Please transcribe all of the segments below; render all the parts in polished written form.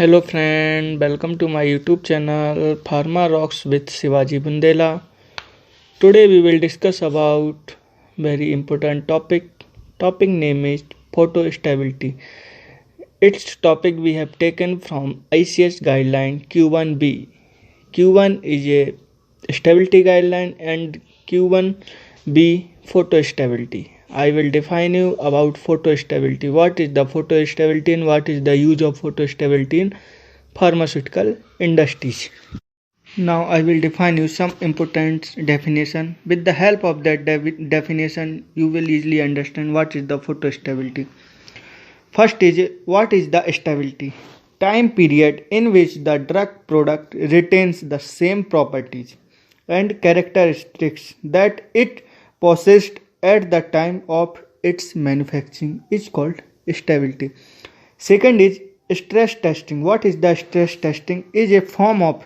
Hello friend, welcome to my YouTube channel Pharma Rocks with Shivaji Bundela. Today we will discuss about very important topic. Topic name is photo stability. Its topic we have taken from ICH guideline Q1B. Q1 is a stability guideline and Q1B photo stability. I will define you about photo stability. What is the photo stability and what is the use of photo stability in pharmaceutical industries. Now I will define you some important definition. With the help of that definition, you will easily understand what is the photostability. First is what is the stability? Time period in which the drug product retains the same properties and characteristics that it possessed at the time of its manufacturing is called stability. Second is stress testing. What is the stress testing? Is a form of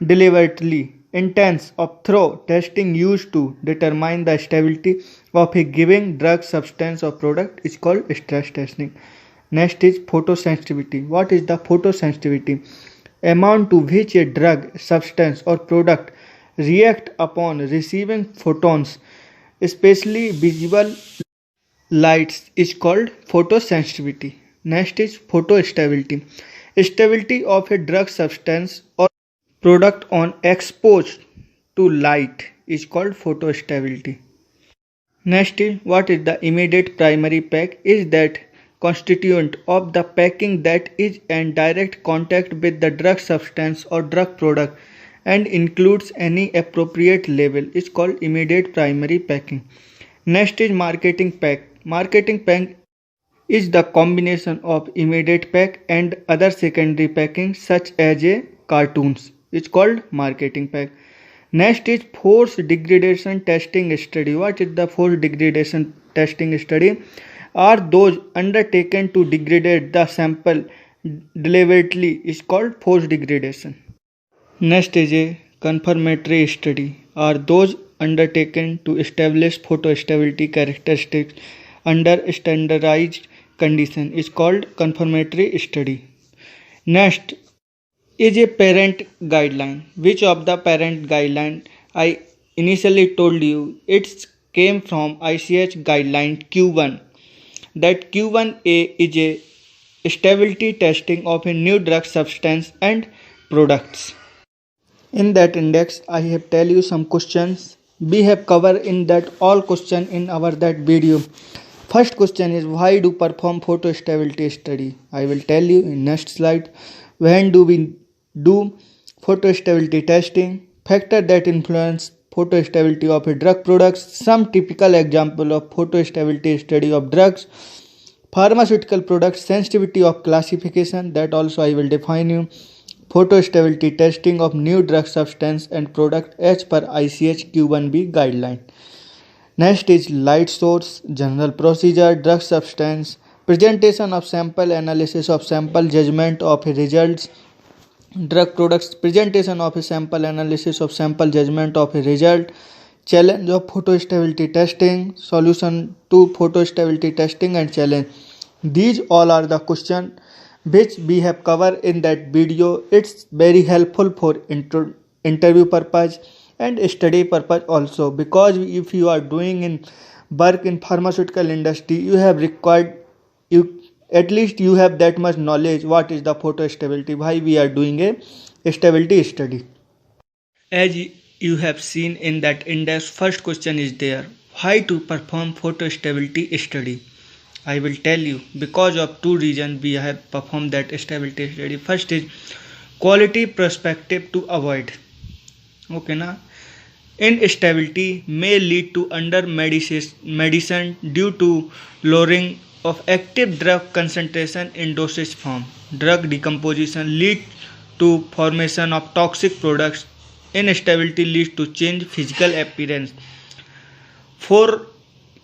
deliberately intense or thorough testing used to determine the stability of a given drug, substance or product is called stress testing. Next is photosensitivity. What is the photosensitivity? Amount to which a drug, substance or product react upon receiving photons, especially visible lights, is called photosensitivity. Next is photostability. Stability of a drug, substance or product on exposed to light is called photostability. Next is what is the immediate primary pack? Is that constituent of the packing that is in direct contact with the drug substance or drug product and includes any appropriate label is called immediate primary packing. Next is marketing pack. Marketing pack is the combination of immediate pack and other secondary packing such as a cartoons. It's called marketing pack. Next is force degradation testing study. What is the force degradation testing study? Are those undertaken to degrade the sample deliberately is called force degradation. Next is a confirmatory study. Are those undertaken to establish photostability characteristics under standardized condition is called confirmatory study. Next is a parent guideline. Which of the parent guideline I initially told you it came from ICH guideline Q1. That Q1A is a stability testing of a new drug substance and products. In that index I have tell you some questions. We have covered in that all question in our that video. First question is why do perform photostability study? I will tell you in next slide. When do we do photostability testing? Factor that influence photostability of a drug products. Some typical example of photostability study of drugs. Pharmaceutical products sensitivity of classification that also I will define you. Photostability testing of new drug substance and product as per ICH Q1B guideline. Next is light source, general procedure, drug substance, presentation of sample, analysis of sample, judgment of results, drug products, presentation of a sample, analysis of sample, judgment of a result, challenge of photostability testing, solution to photostability testing and challenge. These all are the questions which we have covered in that video. It's very helpful for interview purpose and study purpose also, because if you are doing in work in pharmaceutical industry you have required you at least you have that much knowledge what is the photostability, why we are doing a stability study. As you have seen in that index, first question is there, why to perform photostability study? I will tell you because of two reasons we have performed that stability study. First is quality perspective to avoid. Okay na? Instability may lead to under medicine due to lowering of active drug concentration in dosage form. Drug decomposition leads to formation of toxic products. Instability leads to change physical appearance. For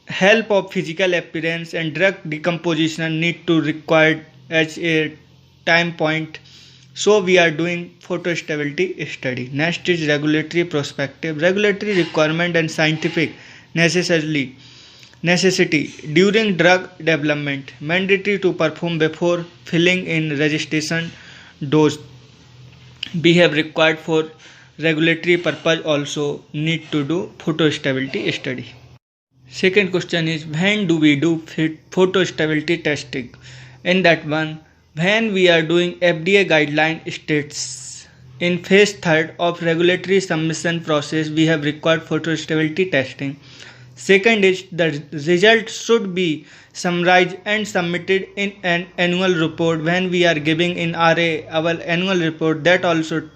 help of physical appearance and drug decomposition need to required as a time point, so we are doing photostability study. Next is regulatory perspective. Regulatory requirement and scientific necessity during drug development mandatory to perform before filing in registration dose we have required for regulatory purpose also need to do photo stability study. Second question is, when do we do photo stability testing? In that one, when we are doing FDA guideline states in phase third of regulatory submission process, we have required photo stability testing. Second is, the result should be summarized and submitted in an annual report. When we are giving in RA our annual report, that also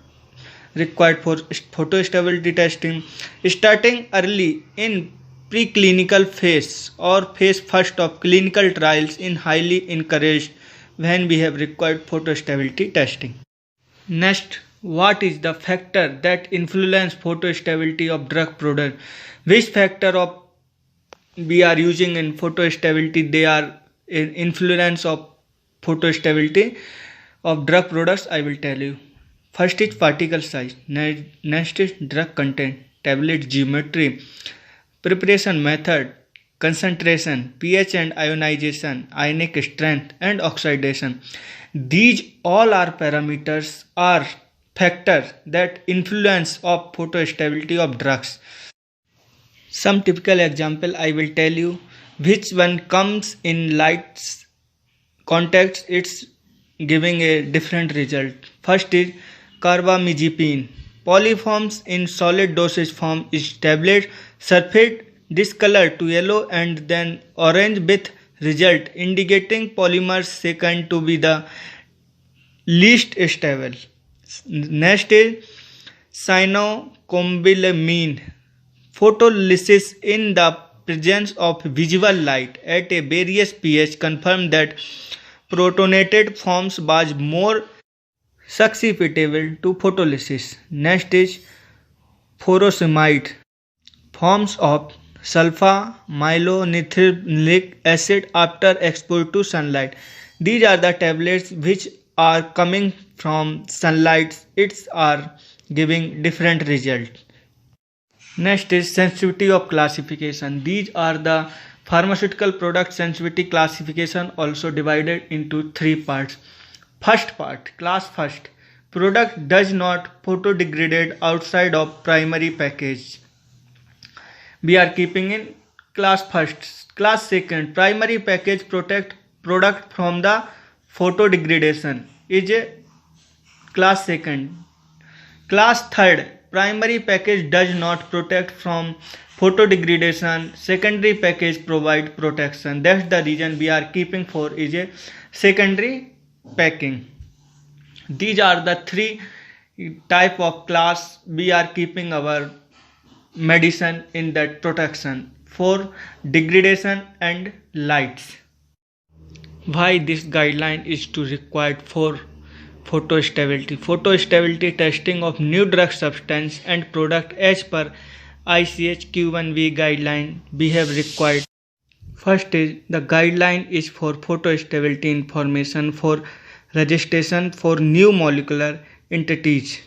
required for photo stability testing. Starting early in preclinical phase or phase first of clinical trials in highly encouraged when we have required photo stability testing. Next, what is the factor that influence photo stability of drug product? Which factor of we are using in photo stability, they are in influence of photo stability of drug products? I will tell you. First is particle size, next is drug content, tablet geometry, preparation method, concentration, pH and ionization, ionic strength and oxidation. These all are parameters or factors that influence of photo stability of drugs. Some typical example I will tell you, which one comes in light context, it's giving a different result. First is carbamazepine. Polyforms in solid dosage form is tablet surface discolored to yellow and then orange with result indicating polymers second to be the least stable. Next is cyanocobalamin. Photolysis in the presence of visible light at a various pH confirmed that protonated forms was more susceptible to photolysis. Next is furosemide. Forms of sulfa-malonyl acid after exposure to sunlight. These are the tablets which are coming from sunlight. It's are giving different result. Next is sensitivity of classification. These are the pharmaceutical product sensitivity classification, also divided into three parts. First part, class first. Product does not photodegrade outside of primary package. We are keeping in class first. Class second, primary package protect product from the photodegradation is a class second. Class third, primary package does not protect from photodegradation, secondary package provide protection. That's the reason we are keeping for is a secondary packing. These are the three type of class we are keeping our medicine in that protection for degradation and lights. Why this guideline is to required for photo stability? Photo stability testing of new drug substance and product as per ICH Q1V guideline we have required. First is the guideline is for photo stability information for registration for new molecular entities.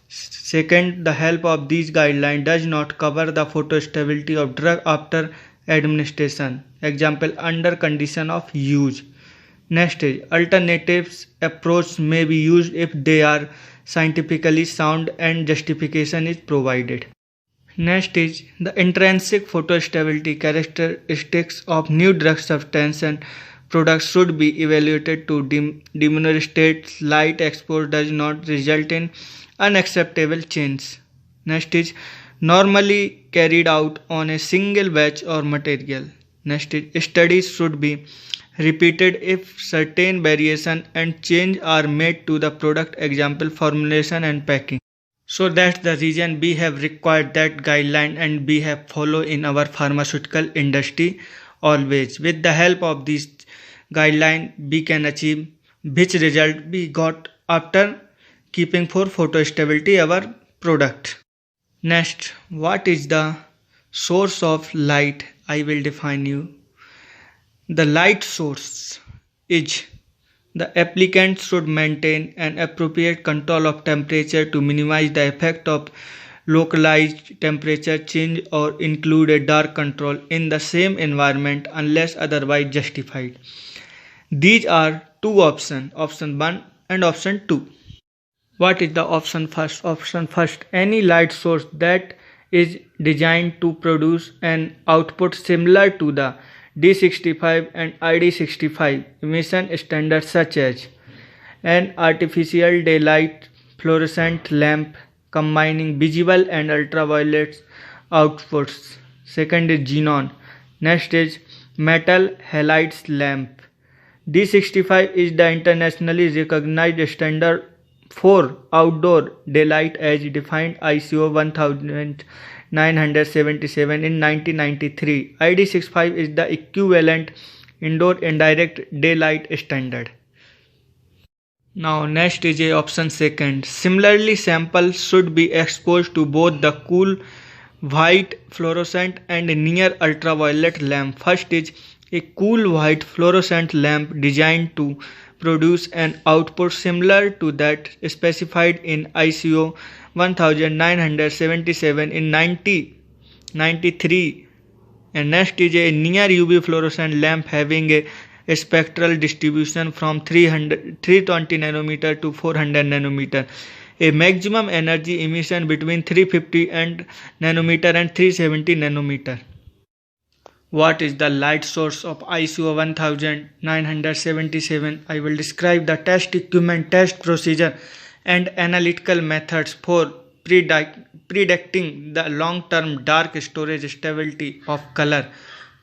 Second, the help of these guidelines does not cover the photo stability of drug after administration. Example, under condition of use. Next is alternatives approach may be used if they are scientifically sound and justification is provided. Next is the intrinsic photostability characteristics of new drug substance and products should be evaluated to demonstrate light exposure does not result in unacceptable change. Next is normally carried out on a single batch or material. Next is studies should be repeated if certain variation and change are made to the product, example formulation and packing. So that's the reason we have required that guideline and we have followed in our pharmaceutical industry always. With the help of this guideline we can achieve which result we got after keeping for photostability our product. Next, what is the source of light? I will define you. The light source is the applicant should maintain an appropriate control of temperature to minimize the effect of localized temperature change or include a dark control in the same environment unless otherwise justified. These are two options. Option 1, and option 2. What is the option first? Option first, any light source that is designed to produce an output similar to the D65 and ID65 emission standards, such as an artificial daylight fluorescent lamp combining visible and ultraviolet outputs. Second is xenon. Next is metal halide lamp. D65 is the internationally recognized standard for outdoor daylight as defined ISO 1977 in 1993. ID65 is the equivalent indoor indirect daylight standard. Now next is a option second. Similarly, samples should be exposed to both the cool white fluorescent and near ultraviolet lamp. First is a cool white fluorescent lamp designed to produce an output similar to that specified in ISO 1977 in 1993. And next is a near UV fluorescent lamp having a spectral distribution from 320 nanometer to 400 nanometer. A maximum energy emission between 350 nanometer and 370 nanometer. What is the light source of ISO 1977? I will describe the test equipment, test procedure and analytical methods for predicting the long-term dark storage stability of color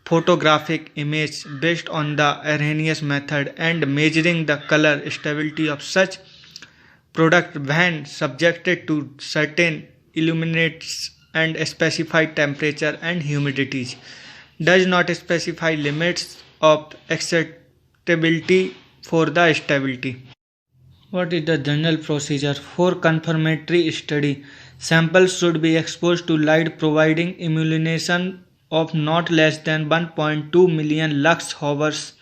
photographic image based on the Arrhenius method, and measuring the color stability of such product when subjected to certain illuminants and specified temperature and humidities. Does not specify limits of acceptability for the stability. What is the general procedure for confirmatory study? Samples should be exposed to light providing illumination of not less than 1.2 million lux hours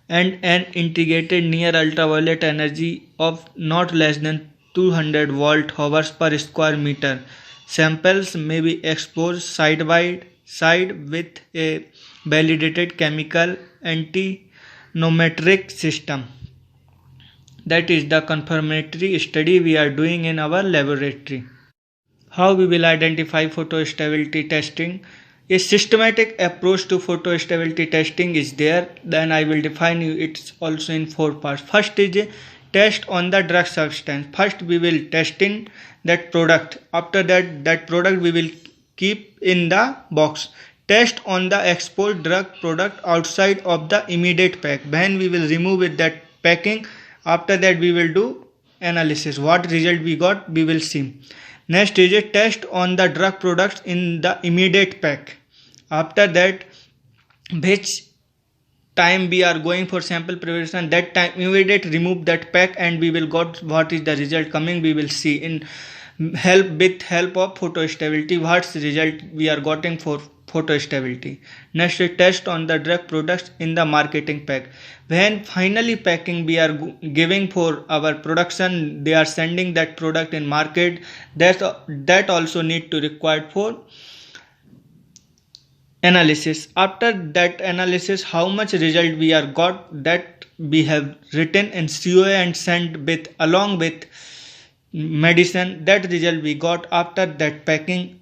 and an integrated near ultraviolet energy of not less than 200 volt hours per square meter. Samples may be exposed side by side with a validated chemical antinommetric system. That is the confirmatory study we are doing in our laboratory. How we will identify photostability testing? A systematic approach to photostability testing is there. Then I will define you. It's also in 4 parts. First is a test on the drug substance. First we will testing that product. After that product we will keep in the box. Test on the exposed drug product outside of the immediate pack. When we will remove it that packing, after that we will do analysis. What result we got, we will see. Next is a test on the drug products in the immediate pack. After that, which time we are going for sample preparation, that time immediate remove that pack and we will got what is the result coming, we will see in help of photostability what's result we are getting for photostability. Next is test on the drug products in the marketing pack. When finally packing we are giving for our production, they are sending that product in market, that also need to required for analysis. After that analysis, how much result we are got, that we have written in COA and sent with along with medicine. That result we got. After that packing,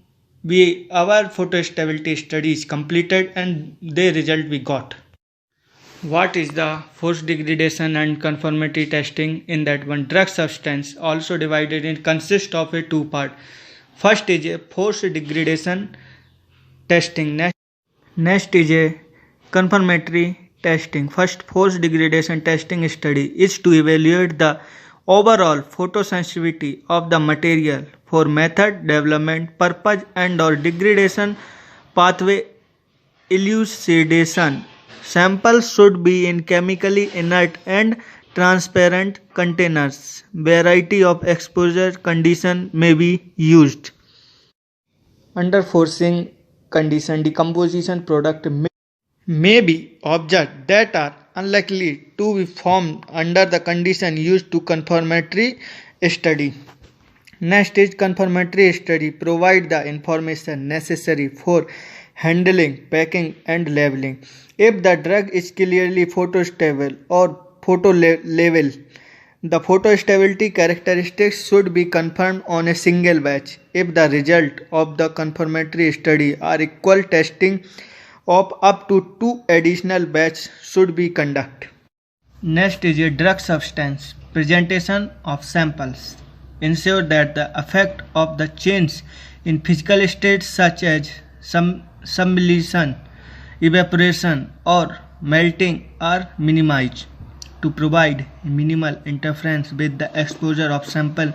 our photostability study is completed and the result we got. What is the force degradation and conformity testing? In that one, drug substance also divided in consists of a 2 part. First is a force degradation testing. Next is a confirmatory testing. First, force degradation testing study is to evaluate the overall photosensitivity of the material for method development purpose and or degradation pathway elucidation. Samples should be in chemically inert and transparent containers. Variety of exposure condition may be used. Under forcing condition, decomposition product may be objects that are unlikely to be formed under the condition used to confirmatory study. Next is confirmatory study provide the information necessary for handling, packing and labeling. If the drug is clearly photostable or photolabel, The photostability characteristics should be confirmed on a single batch. If the result of the confirmatory study are equal, testing of up to 2 additional batches should be conducted. Next is a drug substance presentation of samples. Ensure that the effect of the change in physical states such as sublimation, evaporation or melting are minimized to provide minimal interference with the exposure of sample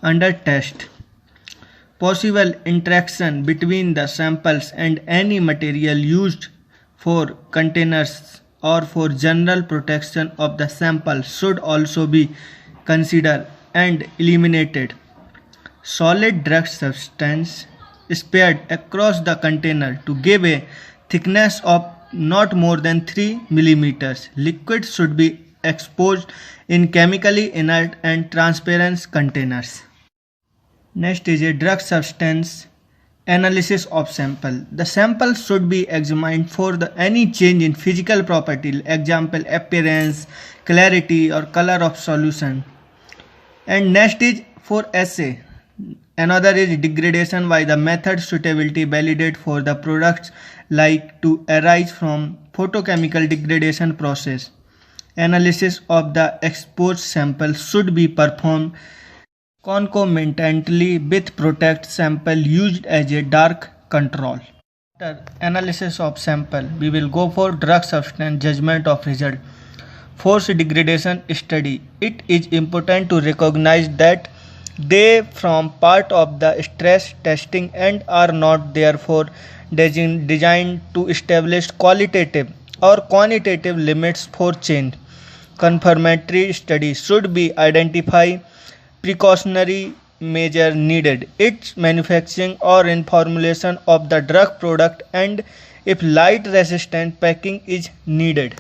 under test. Possible interaction between the samples and any material used for containers or for general protection of the sample should also be considered and eliminated. Solid drug substance spread across the container to give a thickness of not more than 3 millimeters. Liquid should be exposed in chemically inert and transparent containers. Next is a drug substance analysis of sample. The sample should be examined for any change in physical property, example appearance, clarity or color of solution. And next is for assay. Another is degradation by the method suitability validate for the products like to arise from photochemical degradation process. Analysis of the exposed sample should be performed concomitantly with protect sample used as a dark control. After analysis of sample, we will go for drug substance judgment of result. Force degradation study. It is important to recognize that they form part of the stress testing and are not therefore designed to establish qualitative or quantitative limits for change. Confirmatory study should be identify precautionary measure needed, its manufacturing or in formulation of the drug product, and if light resistant packing is needed.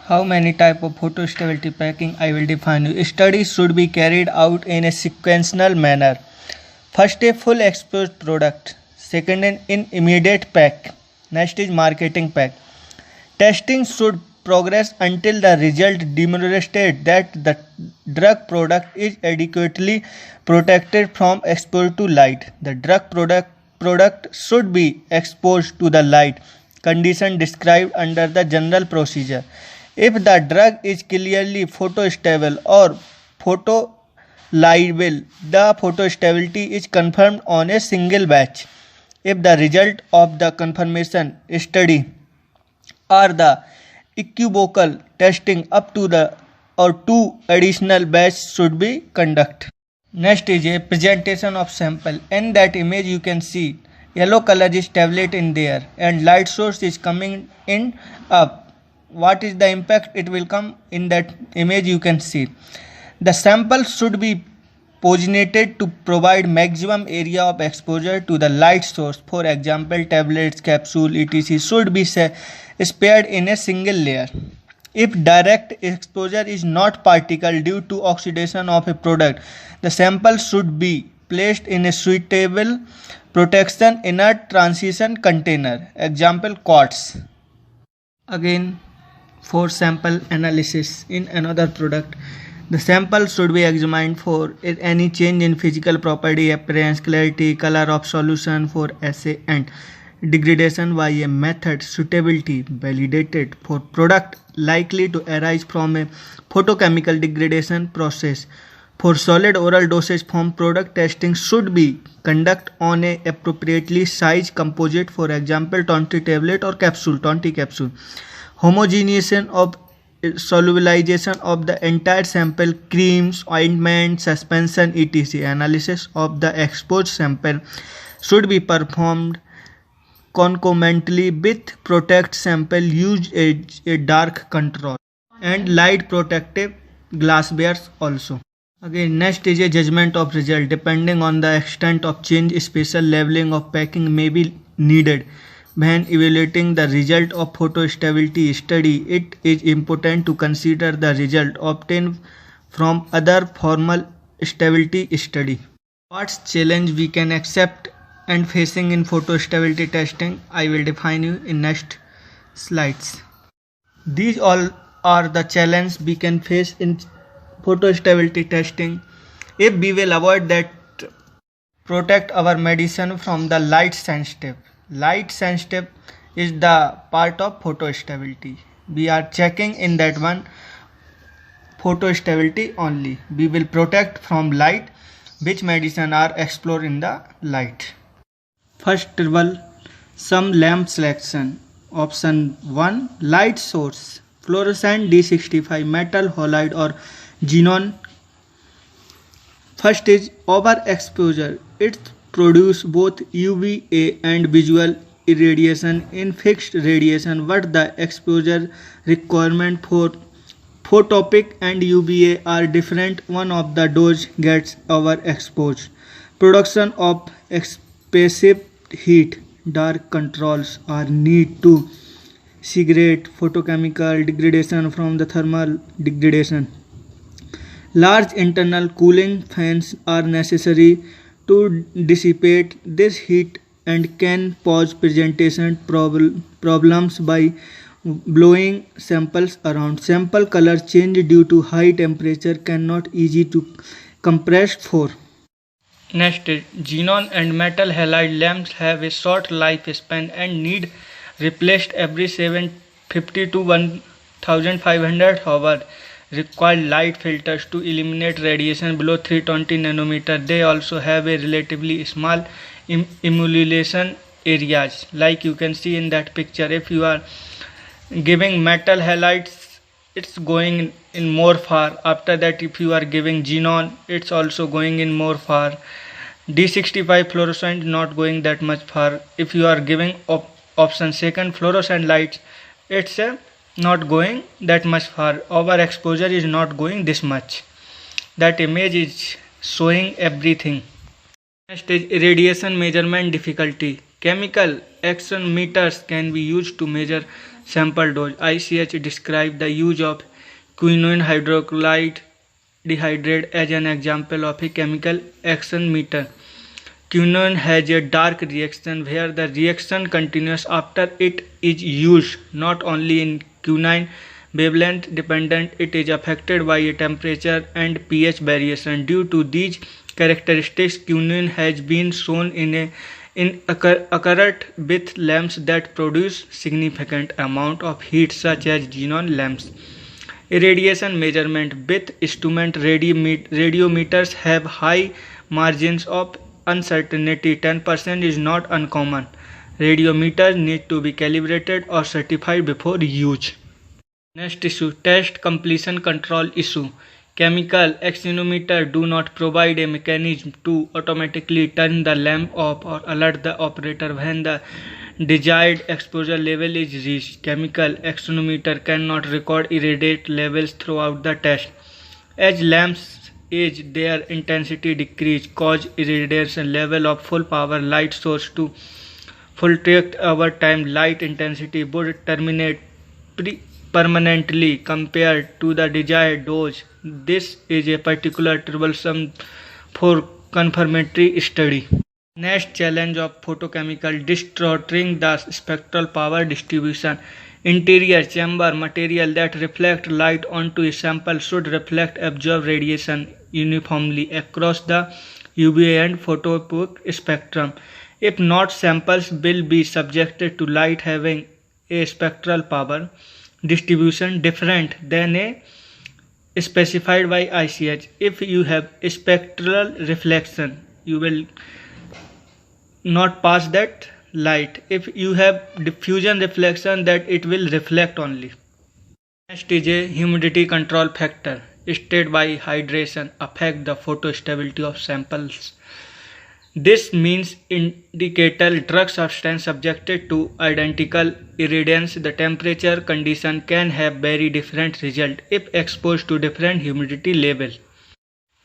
How many type of photostability packing I will define you. Studies should be carried out in a sequential manner. First a full exposed product, second in immediate pack, next is marketing pack. Testing should progress until the result demonstrates that the drug product is adequately protected from exposure to light. The drug product should be exposed to the light condition described under the general procedure. If the drug is clearly photostable or photolabile, the photostability is confirmed on a single batch. If the result of the confirmation study are the equivocal, testing up to the or 2 additional batches should be conducted. Next is a presentation of sample. In that image you can see yellow color is tablet in there and light source is coming in up. What is the impact it will come in that image you can see. The sample should be positioned to provide maximum area of exposure to the light source. For example, tablets, capsule, etc. should be spared in a single layer. If direct exposure is not practical due to oxidation of a product, the sample should be placed in a suitable protection inert transition container. Example, quartz. Again, for sample analysis in another product, the sample should be examined for any change in physical property, appearance, clarity, color of solution for assay, and degradation by a method suitability validated for product likely to arise from a photochemical degradation process. For solid oral dosage form product, testing should be conducted on a appropriately sized composite, for example 20 tablet or capsule, 20 capsule. Homogenization of solubilization of the entire sample, creams, ointment, suspension, etc. Analysis of the exposed sample should be performed concomitantly with protect sample used as a dark control and light protective glasswares also. Again, next is a judgment of result. Depending on the extent of change, special leveling of packing may be needed. When evaluating the result of photostability study, it is important to consider the result obtained from other formal stability study. What challenge we can accept and facing in photostability testing, I will define you in next slides. These all are the challenges we can face in photo stability testing. If we will avoid that, protect our medicine from the light sensitive. Light sensitive is the part of photo stability. We are checking in that one photo stability only. We will protect from light. Which medicine are explored in the light? First trouble, some lamp selection. Option 1, light source, fluorescent D65, metal halide or xenon. First is overexposure. It produces both UVA and visual irradiation in fixed radiation. What the exposure requirement for photopic and UVA are different. One of the dose gets overexposed. Production of excessive heat. Dark controls are need to segregate photochemical degradation from the thermal degradation. Large internal cooling fans are necessary to dissipate this heat and can cause presentation problems by blowing samples around. Sample color change due to high temperature cannot easy to compress for. Next is xenon and metal halide lamps have a short lifespan and need replaced every 750 to 1500 hours. Require light filters to eliminate radiation below 320 nanometer. They also have a relatively small emulsion areas, like you can see in that picture. If you are giving metal halides, it's going in more far. After that, if you are giving xenon, it's also going in more far. D65 fluorescent not going that much far. If you are giving option second, fluorescent lights, it's not going that much far. Overexposure is not going this much. That image is showing everything. Next is irradiation measurement difficulty. Chemical action meters can be used to measure sample dose. ICH described the use of quinone hydrochloride dehydrate as an example of a chemical action meter. Quinone has a dark reaction where the reaction continues after it is used. Not only in quinine wavelength dependent, it is affected by a temperature and pH variation. Due to these characteristics, quinine has been shown in accurate with lamps that produce significant amount of heat, such as xenon lamps. Irradiation measurement with instrument radiometers have high margins of uncertainty. 10% is not uncommon. Radiometers need to be calibrated or certified before use. Next issue, test completion control issue. Chemical accelerometer do not provide a mechanism to automatically turn the lamp off or alert the operator when the desired exposure level is reached. Chemical accelerometer cannot record irradiate levels throughout the test. As lamps age, their intensity decrease, cause irradiation level of full power light source to fluctuate over time. Light intensity would terminate permanently compared to the desired dose. This is a particular troublesome for confirmatory study. Next challenge of photochemical distorting the spectral power distribution. Interior chamber material that reflect light onto a sample should reflect absorb radiation uniformly across the UVA and photoepoch spectrum. If not, samples will be subjected to light having a spectral power distribution different than a specified by ICH. If you have spectral reflection, you will not pass that light. If you have diffusion reflection, that it will reflect only. Next is a humidity control factor. State by hydration affect the photostability of samples. This means indicator drug substance subjected to identical irradiance, the temperature condition can have very different result if exposed to different humidity level.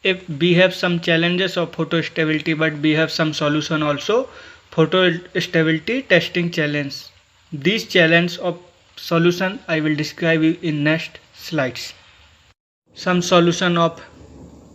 If we have some challenges of photostability, but we have some solution also. Photostability testing challenge. These challenge of solution I will describe you in next slides. Some solution of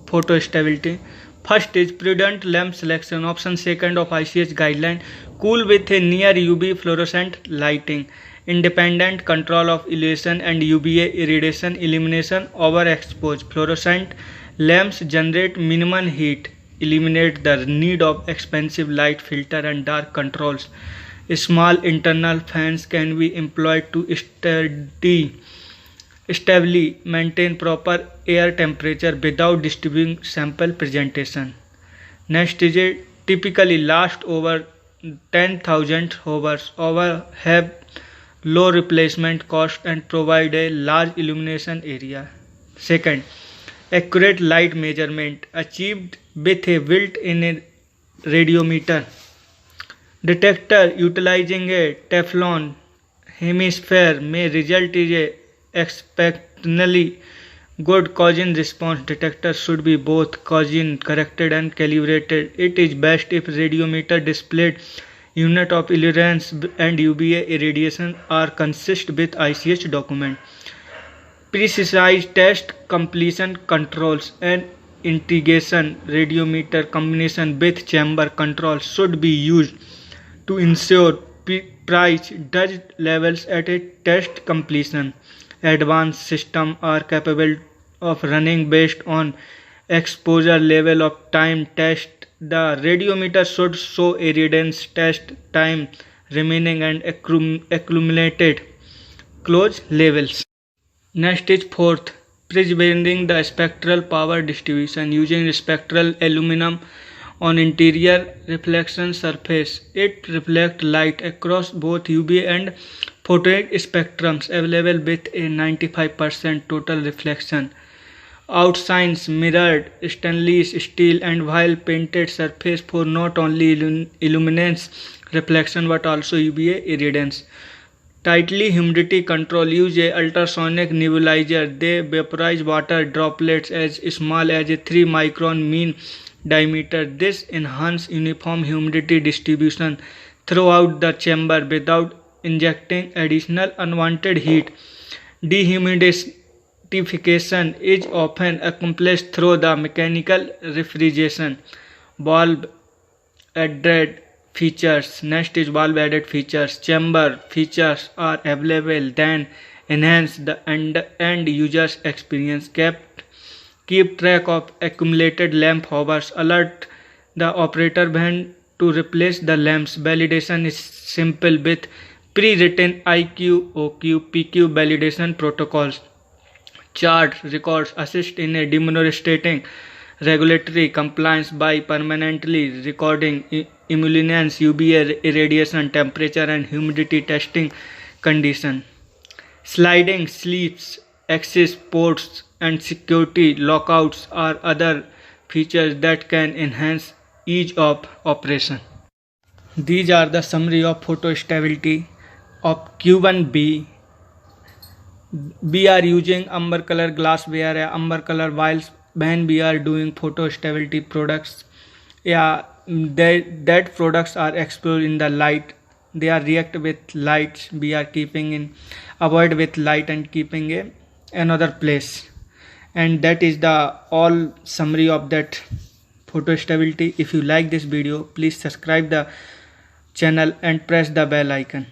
photostability. First is prudent lamp selection. Option second of ICH guideline. Cool with a near UV fluorescent lighting. independent control of illumination and UVA irradiation elimination, overexposed fluorescent lamps generate minimum heat, eliminate the need of expensive light filter and dark controls. Small internal fans can be employed to stably maintain proper air temperature without disturbing sample presentation. Next is a typically last over 10,000 hours, have low replacement cost and provide a large illumination area. Second, accurate light measurement achieved with a built-in radiometer detector utilizing a Teflon hemisphere may result in a exceptionally good caution response. Detector should be both caution corrected and calibrated. It is best if radiometer displayed unit of illuminance and UVA irradiation are consistent with ICH document. Precise test completion controls and integration radiometer combination with chamber control should be used to ensure precise dust levels at a test completion. Advanced systems are capable of running based on exposure level of time test. The radiometer should show irradiance test time remaining and accumulated close levels. Next is fourth, preserving the spectral power distribution using spectral aluminum on interior reflection surface. It reflects light across both UV and photonic spectrums available with a 95% total reflection. Outshines mirrored stainless steel and while painted surface for not only illuminance reflection but also UVA irradiance. Tightly humidity control use a ultrasonic nebulizer. They vaporize water droplets as small as a 3 micron mean diameter. This enhances uniform humidity distribution throughout the chamber without injecting additional unwanted heat. Dehumidification is often accomplished through the mechanical refrigeration. Valve added features. Next is valve added features. Chamber features are available then enhance the end user's experience. Keep track of accumulated lamp hours. Alert the operator when to replace the lamps. Validation is simple with pre-written IQ, OQ, PQ validation protocols. Chart records assist in a demonstrating regulatory compliance by permanently recording illuminance, UVA irradiation, temperature and humidity testing condition. Sliding sleeves, access ports and security lockouts are other features that can enhance ease of operation. These are the summary of photo stability of Q1B. We are using amber color glassware या amber color while when we are doing photo stability products. Yeah, that products are exposed in the light. They are react with lights. We are keeping in avoid with light and keeping another place. And that is the all summary of that photo stability. If you like this video, please subscribe the channel and press the bell icon.